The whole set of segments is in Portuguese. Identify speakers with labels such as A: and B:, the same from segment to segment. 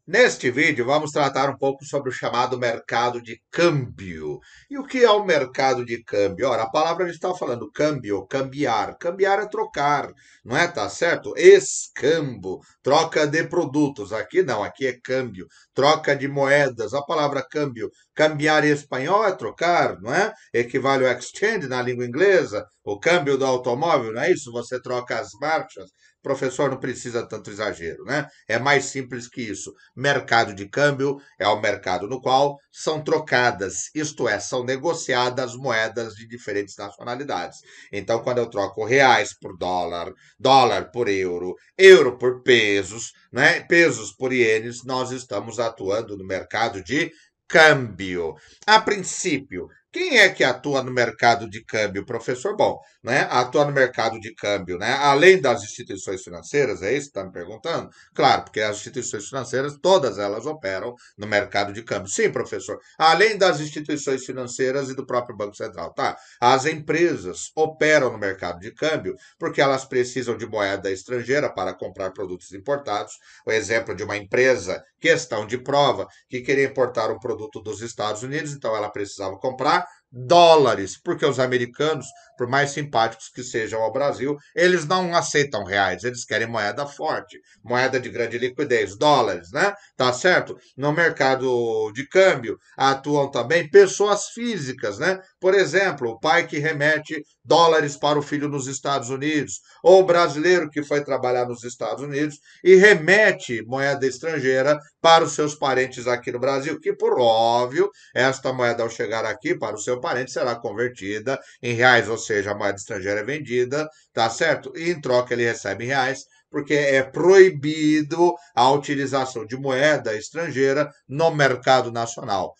A: Neste vídeo, vamos tratar um pouco sobre o chamado mercado de câmbio. E o que é o mercado de câmbio? Ora, a palavra está falando câmbio, cambiar. Cambiar é trocar, não é? Tá certo? Escambo, troca de produtos. Aqui não, aqui é câmbio, troca de moedas. A palavra câmbio, cambiar em espanhol é trocar, não é? Equivale ao exchange na língua inglesa, o câmbio do automóvel, não é isso? Você troca as marchas. Professor, não precisa tanto exagero, né? É mais simples que isso. Mercado de câmbio é o mercado no qual são trocadas, isto é, são negociadas moedas de diferentes nacionalidades. Então, quando eu troco reais por dólar, dólar por euro, euro por pesos, né? Pesos por ienes, nós estamos atuando no mercado de câmbio. A princípio, quem é que atua no mercado de câmbio, professor? Bom, né? Atua no mercado de câmbio, né? Além das instituições financeiras, é isso que está me perguntando? Claro, porque as instituições financeiras, todas elas operam no mercado de câmbio. Sim, professor. Além das instituições financeiras e do próprio Banco Central, tá? As empresas operam no mercado de câmbio porque elas precisam de moeda estrangeira para comprar produtos importados. O exemplo de uma empresa, questão de prova, que queria importar um produto dos Estados Unidos, então ela precisava comprar dólares, porque os americanos, por mais simpáticos que sejam ao Brasil, eles não aceitam reais, eles querem moeda forte, moeda de grande liquidez, dólares, né? Tá certo? No mercado de câmbio atuam também pessoas físicas, né? Por exemplo, o pai que remete dólares para o filho nos Estados Unidos, ou o brasileiro que foi trabalhar nos Estados Unidos e remete moeda estrangeira para os seus parentes aqui no Brasil, que por óbvio, esta moeda ao chegar aqui para o seu parente será convertida em reais, ou seja, a moeda estrangeira é vendida, tá certo? E em troca ele recebe em reais, porque é proibido a utilização de moeda estrangeira no mercado nacional.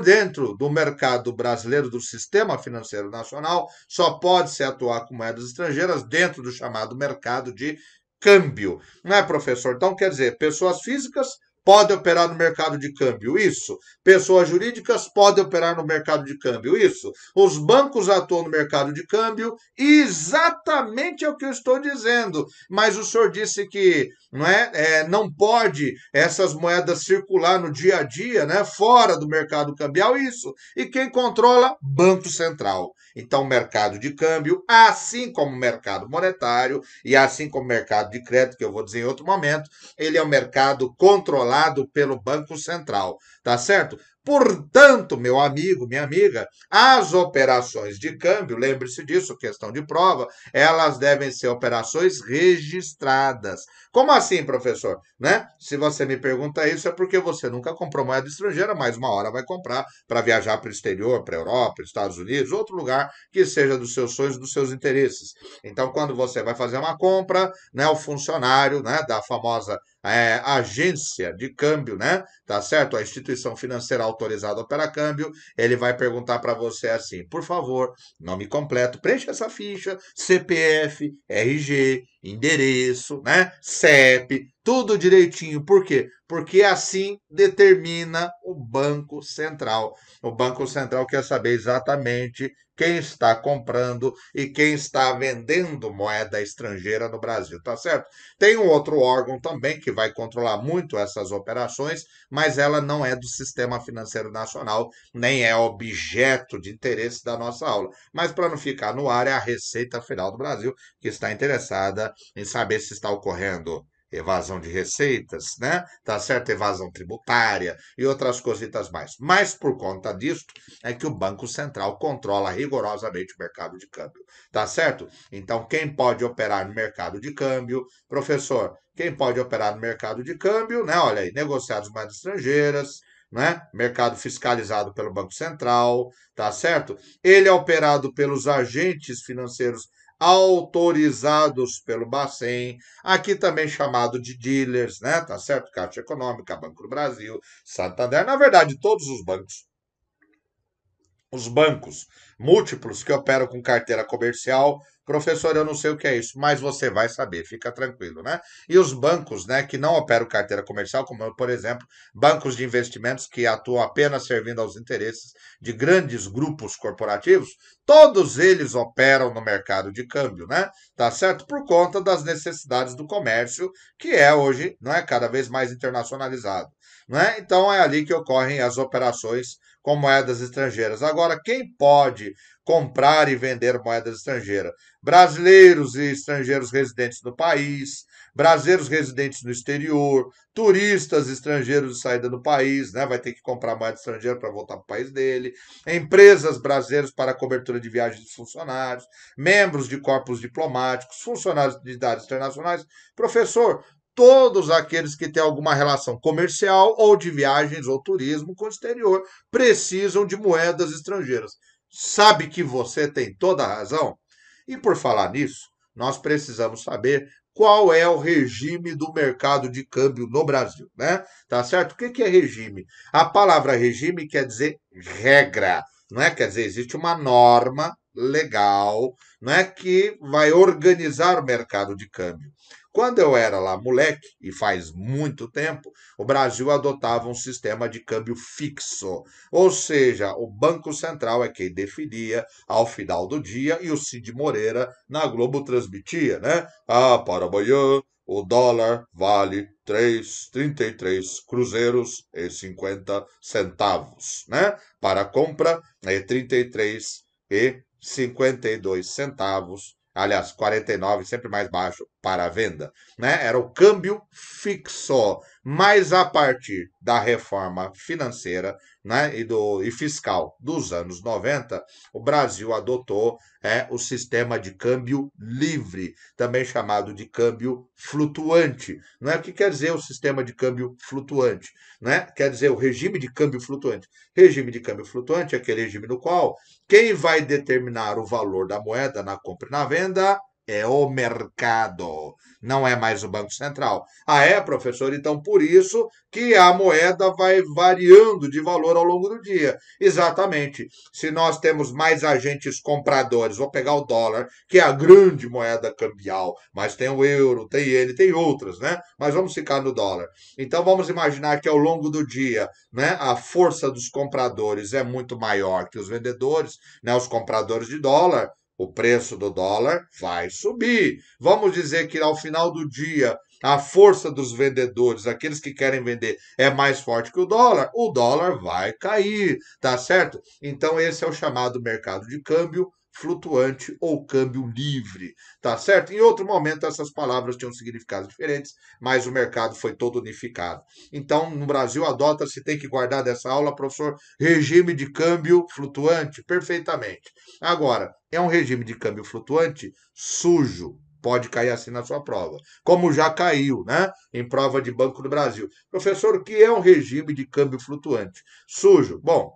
A: Dentro do mercado brasileiro, do sistema financeiro nacional, só pode se atuar com moedas estrangeiras dentro do chamado mercado de câmbio. Não é, professor? Então, quer dizer, pessoas físicas podem operar no mercado de câmbio, isso. Pessoas jurídicas podem operar no mercado de câmbio, isso. Os bancos atuam no mercado de câmbio, exatamente é o que eu estou dizendo. Mas o senhor disse que não pode essas moedas circular no dia a dia, né, fora do mercado cambial, isso. E quem controla? Banco Central. Então, mercado de câmbio, assim como o mercado monetário e assim como o mercado de crédito, que eu vou dizer em outro momento, ele é um mercado controlado pelo Banco Central, tá certo? Portanto, meu amigo, minha amiga, as operações de câmbio, lembre-se disso, questão de prova, elas devem ser operações registradas. Como assim, professor? Né? Se você me pergunta isso, é porque você nunca comprou moeda estrangeira, mas uma hora vai comprar para viajar para o exterior, para a Europa, Estados Unidos, outro lugar que seja dos seus sonhos, dos seus interesses. Então, quando você vai fazer uma compra, né, o funcionário, né, da famosa agência de câmbio, né, tá certo? A instituição financeira autorizada a operar câmbio, ele vai perguntar para você assim, por favor, nome completo, preencha essa ficha, CPF, RG, endereço, né, CEP, tudo direitinho. Por quê? Porque assim determina o Banco Central. O Banco Central quer saber exatamente quem está comprando e quem está vendendo moeda estrangeira no Brasil, tá certo? Tem um outro órgão também que vai controlar muito essas operações, mas ela não é do Sistema Financeiro Nacional, nem é objeto de interesse da nossa aula. Mas para não ficar no ar, é a Receita Federal do Brasil que está interessada em saber se está ocorrendo evasão de receitas, né? Tá certo? Evasão tributária e outras cositas mais. Mas por conta disso é que o Banco Central controla rigorosamente o mercado de câmbio, tá certo? Então, quem pode operar no mercado de câmbio, professor, quem pode operar no mercado de câmbio, né? Olha aí, negociados moedas estrangeiras, né? Mercado fiscalizado pelo Banco Central, tá certo? Ele é operado pelos agentes financeiros autorizados pelo Bacen, aqui também chamado de dealers, né? Tá certo? Caixa Econômica, Banco do Brasil, Santander, na verdade, todos os bancos múltiplos que operam com carteira comercial, Professor, eu não sei o que é isso, mas você vai saber, fica tranquilo, né? E os bancos, né, que não operam carteira comercial, como, por exemplo, bancos de investimentos que atuam apenas servindo aos interesses de grandes grupos corporativos, todos eles operam no mercado de câmbio, né? Tá certo? Por conta das necessidades do comércio, que é hoje, não é, cada vez mais internacionalizado, não é? Então é ali que ocorrem as operações com moedas estrangeiras. Agora, quem pode comprar e vender moedas estrangeiras? Brasileiros e estrangeiros residentes no país, brasileiros residentes no exterior, turistas estrangeiros de saída do país, né? Vai ter que comprar moeda estrangeira para voltar para o país dele, empresas brasileiras para cobertura de viagens de funcionários, membros de corpos diplomáticos, funcionários de entidades internacionais. Professor, todos aqueles que têm alguma relação comercial ou de viagens ou turismo com o exterior precisam de moedas estrangeiras. Sabe que você tem toda a razão? E por falar nisso, nós precisamos saber qual é o regime do mercado de câmbio no Brasil, né? Tá certo? O que é regime? A palavra regime quer dizer regra, não é? Quer dizer, existe uma norma legal, não é, que vai organizar o mercado de câmbio. Quando eu era lá moleque, e faz muito tempo, o Brasil adotava um sistema de câmbio fixo, ou seja, o Banco Central é quem definia ao final do dia e o Cid Moreira na Globo transmitia, né? Ah, para amanhã o dólar vale 33 cruzeiros e 50 centavos, né? Para compra é 33 e 52 centavos. Aliás, 49, sempre mais baixo para a venda, né? Era o câmbio fixo. Mas a partir da reforma financeira, né, e fiscal dos anos 90, o Brasil adotou o sistema de câmbio livre, também chamado de câmbio flutuante. Não é o que quer dizer o sistema de câmbio flutuante, né? Quer dizer o regime de câmbio flutuante. Regime de câmbio flutuante é aquele regime no qual quem vai determinar o valor da moeda na compra e na venda é o mercado, não é mais o Banco Central. Ah, é, professor? Então, por isso que a moeda vai variando de valor ao longo do dia. Exatamente. Se nós temos mais agentes compradores, vou pegar o dólar, que é a grande moeda cambial, mas tem o euro, tem iene, tem outras, né? Mas vamos ficar no dólar. Então, vamos imaginar que ao longo do dia, né, a força dos compradores é muito maior que os vendedores, né? Os compradores de dólar, o preço do dólar vai subir. Vamos dizer que ao final do dia a força dos vendedores, aqueles que querem vender, é mais forte que o dólar vai cair, tá certo? Então esse é o chamado mercado de câmbio flutuante ou câmbio livre, tá certo? Em outro momento essas palavras tinham significados diferentes, mas o mercado foi todo unificado. Então, no Brasil adota-se, tem que guardar dessa aula, professor, regime de câmbio flutuante, perfeitamente. Agora, é um regime de câmbio flutuante sujo. Pode cair assim na sua prova. Como já caiu, né? Em prova de Banco do Brasil. Professor, o que é um regime de câmbio flutuante? Sujo. Bom,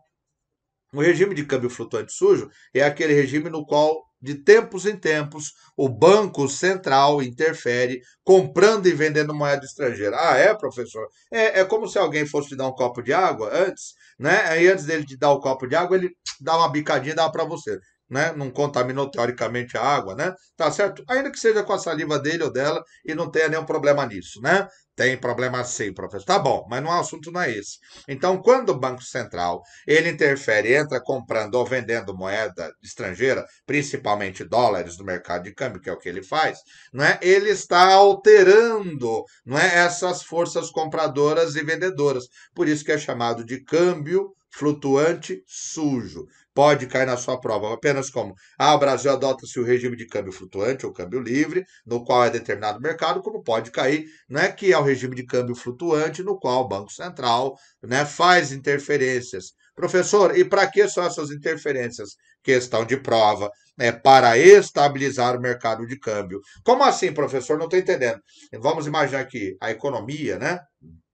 A: o regime de câmbio flutuante sujo é aquele regime no qual, de tempos em tempos, o Banco Central interfere comprando e vendendo moeda estrangeira. Ah, é, professor? É como se alguém fosse te dar um copo de água antes, né? Aí antes dele te dar o copo de água, ele dá uma bicadinha e dá para você. Né? Não contaminou teoricamente a água, né? Tá certo? Ainda que seja com a saliva dele ou dela e não tenha nenhum problema nisso, né? Tem problema sim, professor. Tá bom, mas o assunto não é esse. Então, quando o Banco Central ele interfere, entra comprando ou vendendo moeda estrangeira, principalmente dólares no mercado de câmbio, que é o que ele faz, não é? Ele está alterando, não é, essas forças compradoras e vendedoras. Por isso que é chamado de câmbio flutuante sujo. Pode cair na sua prova, apenas como o Brasil adota-se o regime de câmbio flutuante ou câmbio livre, no qual é determinado mercado, como pode cair, né, que é o regime de câmbio flutuante, no qual o Banco Central, né, faz interferências. Professor, e para que são essas interferências? Questão de prova, é para estabilizar o mercado de câmbio. Como assim, professor? Não estou entendendo. Vamos imaginar que a economia, né,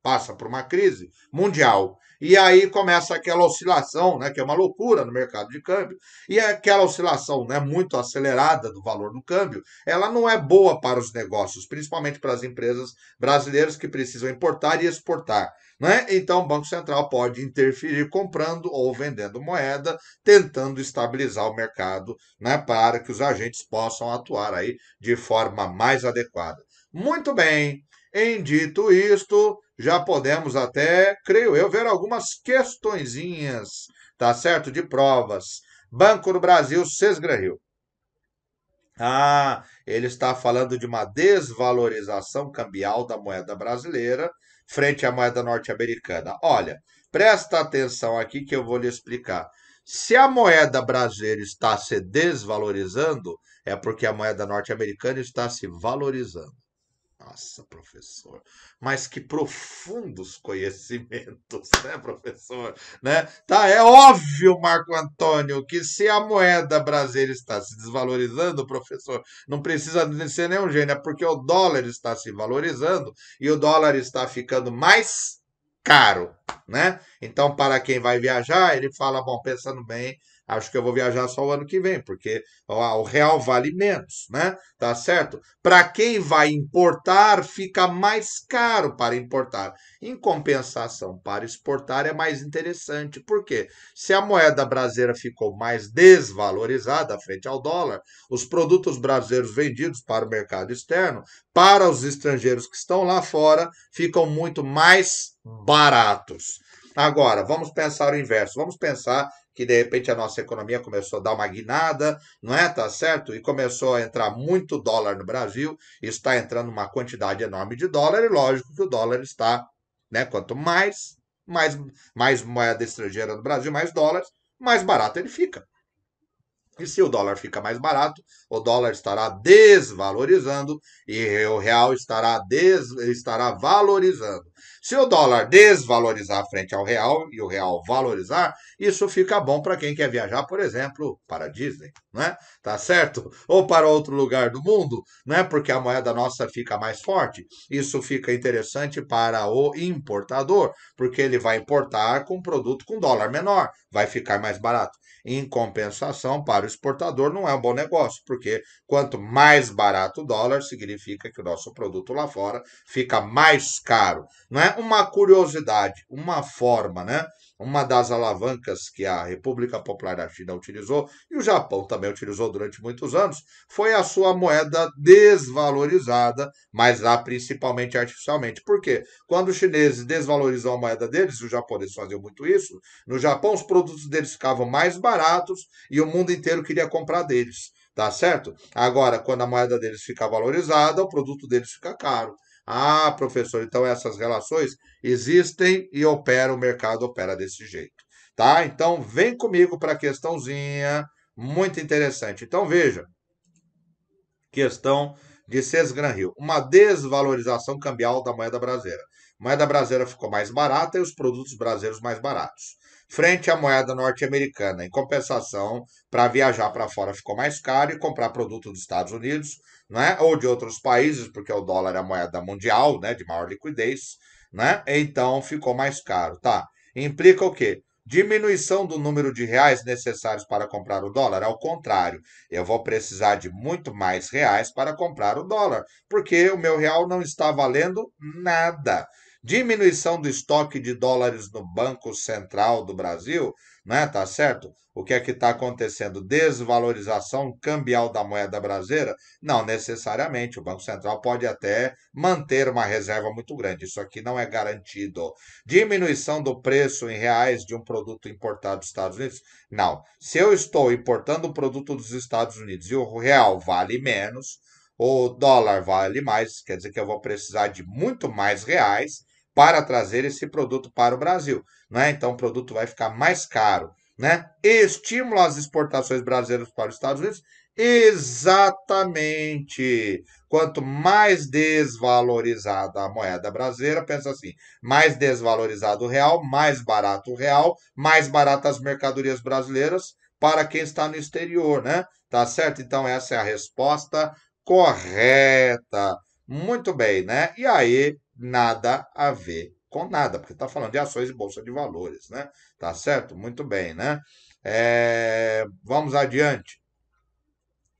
A: passa por uma crise mundial. E aí começa aquela oscilação, né, que é uma loucura no mercado de câmbio. E aquela oscilação, né, muito acelerada do valor do câmbio, ela não é boa para os negócios, principalmente para as empresas brasileiras que precisam importar e exportar. né? Então, o Banco Central pode interferir comprando ou vendendo moeda, tentando estabilizar o mercado, né, para que os agentes possam atuar aí de forma mais adequada. Muito bem. Em dito isto, já podemos até, creio eu, ver algumas questõezinhas, tá certo? De provas. Banco do Brasil, Sesgranil. Ele está falando de uma desvalorização cambial da moeda brasileira frente à moeda norte-americana. Olha, presta atenção aqui que eu vou lhe explicar. Se a moeda brasileira está se desvalorizando, é porque a moeda norte-americana está se valorizando. Nossa, professor, mas que profundos conhecimentos, né, professor? Né? Tá, é óbvio, Marco Antônio, que se a moeda brasileira está se desvalorizando, professor, não precisa ser nenhum gênio, é porque o dólar está se valorizando e o dólar está ficando mais caro, né? Então, para quem vai viajar, ele fala, bom, pensando bem, acho que eu vou viajar só o ano que vem, porque o real vale menos, né? Tá certo? Para quem vai importar, fica mais caro para importar. Em compensação, para exportar é mais interessante. Por quê? Se a moeda brasileira ficou mais desvalorizada frente ao dólar, os produtos brasileiros vendidos para o mercado externo, para os estrangeiros que estão lá fora, ficam muito mais baratos. Agora, vamos pensar o inverso. Vamos pensar que de repente a nossa economia começou a dar uma guinada, não é? Tá certo? E começou a entrar muito dólar no Brasil, está entrando uma quantidade enorme de dólar, e lógico que o dólar está, né? Quanto mais moeda estrangeira no Brasil, mais dólares, mais barato ele fica. E se o dólar fica mais barato, o dólar estará desvalorizando e o real estará valorizando. Se o dólar desvalorizar frente ao real e o real valorizar, isso fica bom para quem quer viajar, por exemplo, para a Disney, né? Tá certo? Ou para outro lugar do mundo, né? Porque a moeda nossa fica mais forte. Isso fica interessante para o importador, porque ele vai importar com produto com dólar menor, vai ficar mais barato. Em compensação, para o exportador não é um bom negócio, porque quanto mais barato o dólar, significa que o nosso produto lá fora fica mais caro. Não é uma curiosidade, uma forma, né? Uma das alavancas que a República Popular da China utilizou, e o Japão também utilizou durante muitos anos, foi a sua moeda desvalorizada, mas lá principalmente artificialmente. Por quê? Quando os chineses desvalorizam a moeda deles, os japoneses faziam muito isso, no Japão, os produtos deles ficavam mais baratos e o mundo inteiro queria comprar deles. Tá certo? Agora, quando a moeda deles fica valorizada, o produto deles fica caro. Professor, então essas relações existem e opera, o mercado opera desse jeito. Tá? Então, vem comigo para a questãozinha muito interessante. Então, veja, questão de Sesgranrio, uma desvalorização cambial da moeda brasileira. A moeda brasileira ficou mais barata e os produtos brasileiros mais baratos. Frente à moeda norte-americana, em compensação, para viajar para fora ficou mais caro e comprar produto dos Estados Unidos, né, ou de outros países, porque o dólar é a moeda mundial, né, de maior liquidez, né, então ficou mais caro, tá? Implica o quê? Diminuição do número de reais necessários para comprar o dólar. Ao contrário, eu vou precisar de muito mais reais para comprar o dólar, porque o meu real não está valendo nada. Diminuição do estoque de dólares no Banco Central do Brasil, né? Tá certo? O que é que está acontecendo? Desvalorização cambial da moeda brasileira? Não necessariamente. O Banco Central pode até manter uma reserva muito grande. Isso aqui não é garantido. Diminuição do preço em reais de um produto importado dos Estados Unidos? Não. Se eu estou importando um produto dos Estados Unidos e o real vale menos, o dólar vale mais, quer dizer que eu vou precisar de muito mais reais para trazer esse produto para o Brasil, né? Então o produto vai ficar mais caro, né? Estímulo às exportações brasileiras para os Estados Unidos? Exatamente. Quanto mais desvalorizada a moeda brasileira, pensa assim, mais desvalorizado o real, mais barato o real, mais baratas as mercadorias brasileiras para quem está no exterior, né? Tá certo? Então, essa é a resposta correta. Muito bem, né? E aí, nada a ver com nada, porque está falando de ações e bolsa de valores, né? Tá certo? Muito bem, né? Vamos adiante.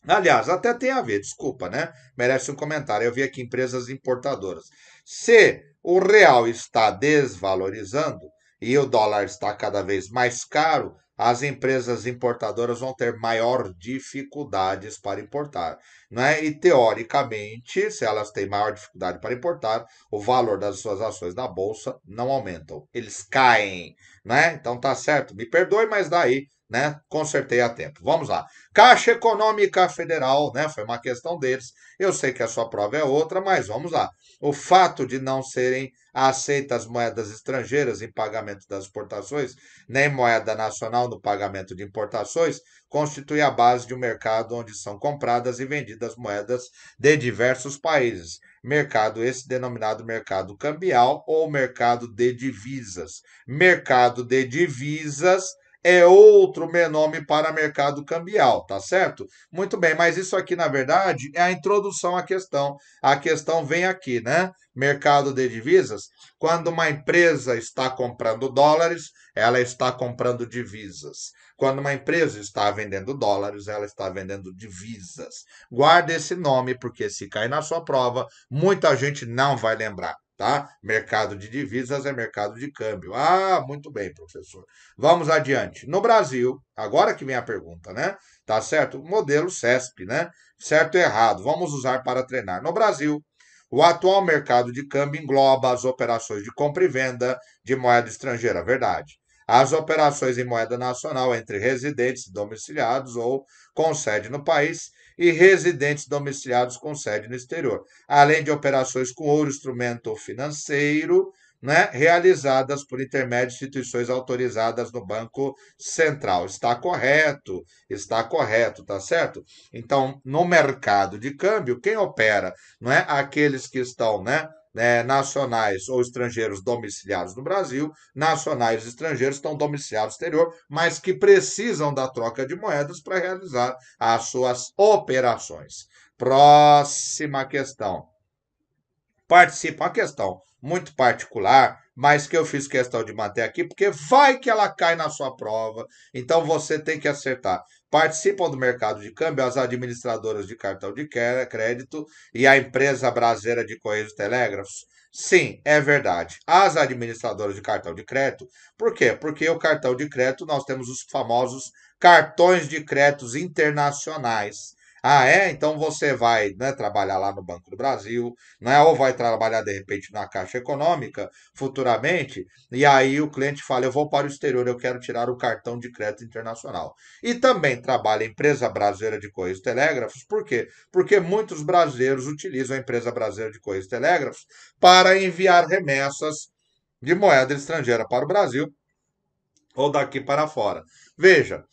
A: Aliás, até tem a ver, desculpa, né? Merece um comentário. Eu vi aqui empresas importadoras. Se o real está desvalorizando e o dólar está cada vez mais caro, as empresas importadoras vão ter maior dificuldades para importar, né? E teoricamente, se elas têm maior dificuldade para importar, o valor das suas ações na bolsa não aumentam, eles caem, né? Então tá certo. Me perdoe, mas daí, né? Consertei a tempo. Vamos lá. Caixa Econômica Federal, né? Foi uma questão deles. Eu sei que a sua prova é outra, mas vamos lá. O fato de não serem aceitas moedas estrangeiras em pagamento das exportações, nem moeda nacional no pagamento de importações, constitui a base de um mercado onde são compradas e vendidas moedas de diversos países. Mercado esse denominado mercado cambial ou mercado de divisas. Mercado de divisas é outro nome para mercado cambial, tá certo? Muito bem, mas isso aqui, na verdade, é a introdução à questão. A questão vem aqui, né? Mercado de divisas. Quando uma empresa está comprando dólares, ela está comprando divisas. Quando uma empresa está vendendo dólares, ela está vendendo divisas. Guarde esse nome, porque se cair na sua prova, muita gente não vai lembrar. Tá? Mercado de divisas é mercado de câmbio. Ah, muito bem, professor. Vamos adiante. No Brasil, agora que vem a pergunta, né? Tá certo? Modelo CESP, né? Certo e errado. Vamos usar para treinar. No Brasil, o atual mercado de câmbio engloba as operações de compra e venda de moeda estrangeira, verdade. As operações em moeda nacional entre residentes domiciliados ou com sede no país e residentes domiciliados com sede no exterior, além de operações com ouro, instrumento financeiro, né, realizadas por intermédio de instituições autorizadas no Banco Central. Está correto, tá certo? Então, no mercado de câmbio, quem opera, não é aqueles que estão, nacionais ou estrangeiros domiciliados no Brasil, nacionais e estrangeiros estão domiciliados no exterior, mas que precisam da troca de moedas para realizar as suas operações. Próxima questão. Participa, uma questão muito particular, mas que eu fiz questão de manter aqui, porque vai que ela cai na sua prova, então você tem que acertar. Participam do mercado de câmbio as administradoras de cartão de crédito e a empresa brasileira de Correios e Telégrafos? Sim, é verdade. As administradoras de cartão de crédito, por quê? Porque o cartão de crédito nós temos os famosos cartões de créditos internacionais. Ah, é? Então você vai, né, trabalhar lá no Banco do Brasil, né? Ou vai trabalhar de repente na Caixa Econômica futuramente, e aí o cliente fala: eu vou para o exterior, eu quero tirar o cartão de crédito internacional. E também trabalha a empresa brasileira de Correios e Telégrafos, por quê? Porque muitos brasileiros utilizam a empresa brasileira de Correios e Telégrafos para enviar remessas de moeda estrangeira para o Brasil ou daqui para fora. Veja,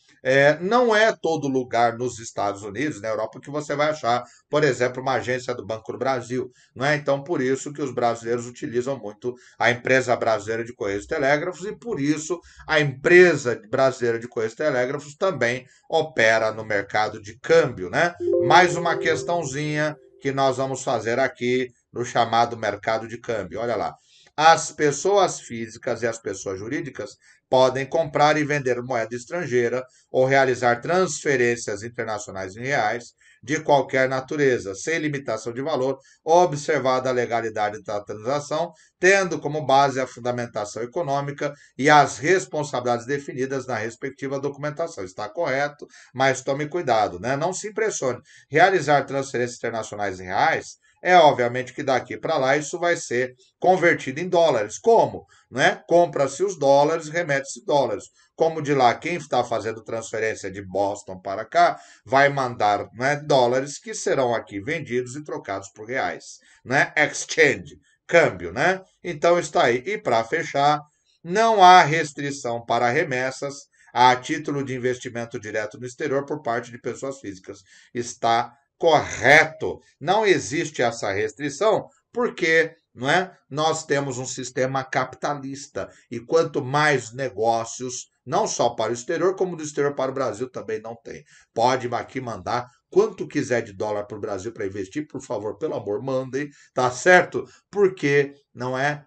A: não é todo lugar nos Estados Unidos, na Europa, que você vai achar, por exemplo, uma agência do Banco do Brasil. Não é? Então, por isso que os brasileiros utilizam muito a empresa brasileira de Correios e Telégrafos e por isso a empresa brasileira de Correios e Telégrafos também opera no mercado de câmbio, né? Mais uma questãozinha que nós vamos fazer aqui no chamado mercado de câmbio. Olha lá. As pessoas físicas e as pessoas jurídicas podem comprar e vender moeda estrangeira ou realizar transferências internacionais em reais de qualquer natureza, sem limitação de valor, observada a legalidade da transação, tendo como base a fundamentação econômica e as responsabilidades definidas na respectiva documentação. Está correto, mas tome cuidado, né? Não se impressione. Realizar transferências internacionais em reais é obviamente que daqui para lá isso vai ser convertido em dólares. Como? Né? Compra-se os dólares, remete-se dólares. Como de lá quem está fazendo transferência de Boston para cá vai mandar, né, dólares que serão aqui vendidos e trocados por reais, né? Exchange, câmbio, né? Então está aí. E para fechar, não há restrição para remessas a título de investimento direto no exterior por parte de pessoas físicas. Está correto. Não existe essa restrição porque, não é? Nós temos um sistema capitalista e quanto mais negócios, não só para o exterior, como do exterior para o Brasil também não tem. Pode aqui mandar quanto quiser de dólar para o Brasil para investir, por favor, pelo amor, mandem, tá certo? Porque não é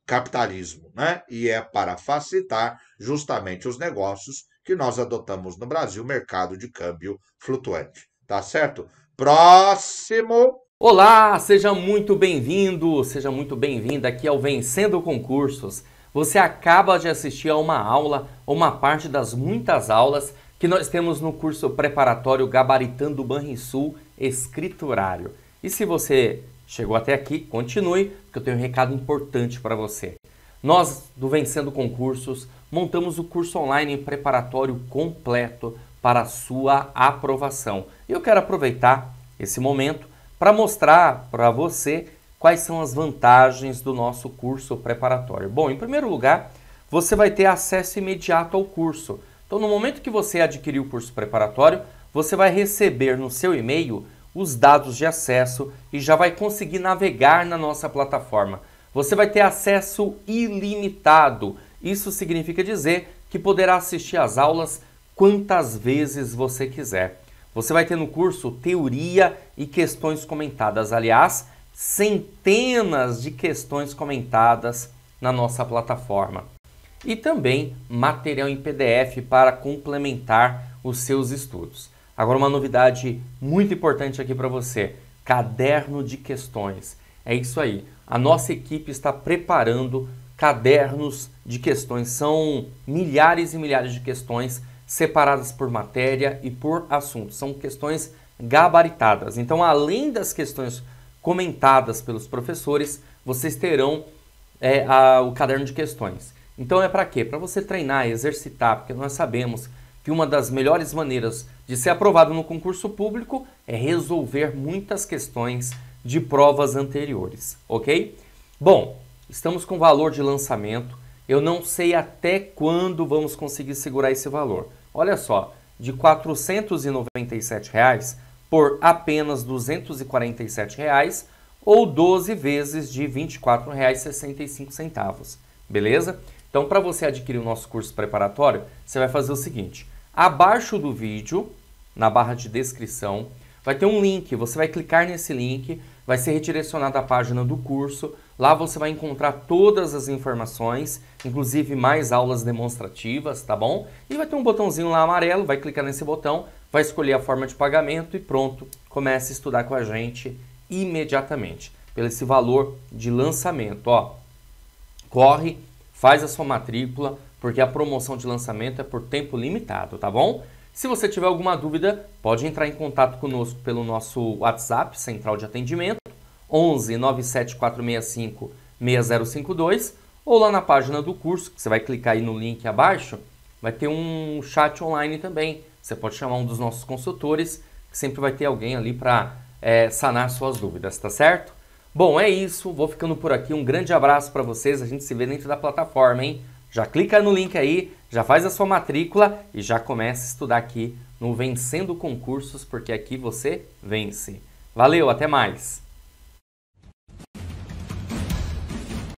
A: capitalismo, né? E é para facilitar justamente os negócios que nós adotamos no Brasil, mercado de câmbio flutuante. tá certo? Próximo.
B: Olá, seja muito bem-vindo, seja muito bem-vinda aqui ao Vencendo Concursos. Você acaba de assistir a uma aula, uma parte das muitas aulas que nós temos no curso preparatório Gabaritando Banrisul Escriturário. E se você chegou até aqui, continue, porque eu tenho um recado importante para você. Nós, do Vencendo Concursos, montamos o curso online preparatório completo para a sua aprovação. E eu quero aproveitar esse momento para mostrar para você quais são as vantagens do nosso curso preparatório. Bom, em primeiro lugar, você vai ter acesso imediato ao curso. Então, no momento que você adquirir o curso preparatório, você vai receber no seu e-mail os dados de acesso e já vai conseguir navegar na nossa plataforma. Você vai ter acesso ilimitado. Isso significa dizer que poderá assistir às aulas quantas vezes você quiser. Você vai ter no curso teoria e questões comentadas. Aliás, centenas de questões comentadas na nossa plataforma. E também material em PDF para complementar os seus estudos. Agora, uma novidade muito importante aqui para você: caderno de questões. É isso aí. A nossa equipe está preparando cadernos de questões. São milhares e milhares de questões separadas por matéria e por assunto. São questões gabaritadas. Então, além das questões comentadas pelos professores, vocês terão o caderno de questões. Então, é para quê? Para você treinar, exercitar, porque nós sabemos que uma das melhores maneiras de ser aprovado no concurso público é resolver muitas questões de provas anteriores, ok? Bom, estamos com valor de lançamento. Eu não sei até quando vamos conseguir segurar esse valor. Olha só, de R$ 497 por apenas R$ 247 ou 12 vezes de R$ 24,65. Beleza? Então, para você adquirir o nosso curso preparatório, você vai fazer o seguinte: abaixo do vídeo, na barra de descrição, vai ter um link. Você vai clicar nesse link, vai ser redirecionado à página do curso. Lá você vai encontrar todas as informações, inclusive mais aulas demonstrativas, tá bom? E vai ter um botãozinho lá amarelo, vai clicar nesse botão, vai escolher a forma de pagamento e pronto, comece a estudar com a gente imediatamente, pelo esse valor de lançamento, ó. Corre, faz a sua matrícula, porque a promoção de lançamento é por tempo limitado, tá bom? Se você tiver alguma dúvida, pode entrar em contato conosco pelo nosso WhatsApp, Central de Atendimento, 11 97465 6052, ou lá na página do curso, que você vai clicar aí no link abaixo, vai ter um chat online também. Você pode chamar um dos nossos consultores, que sempre vai ter alguém ali para sanar suas dúvidas, tá certo? Bom, é isso, vou ficando por aqui. Um grande abraço para vocês, a gente se vê dentro da plataforma, hein? Já clica no link aí, já faz a sua matrícula e já começa a estudar aqui no Vencendo Concursos, porque aqui você vence. Valeu, até mais!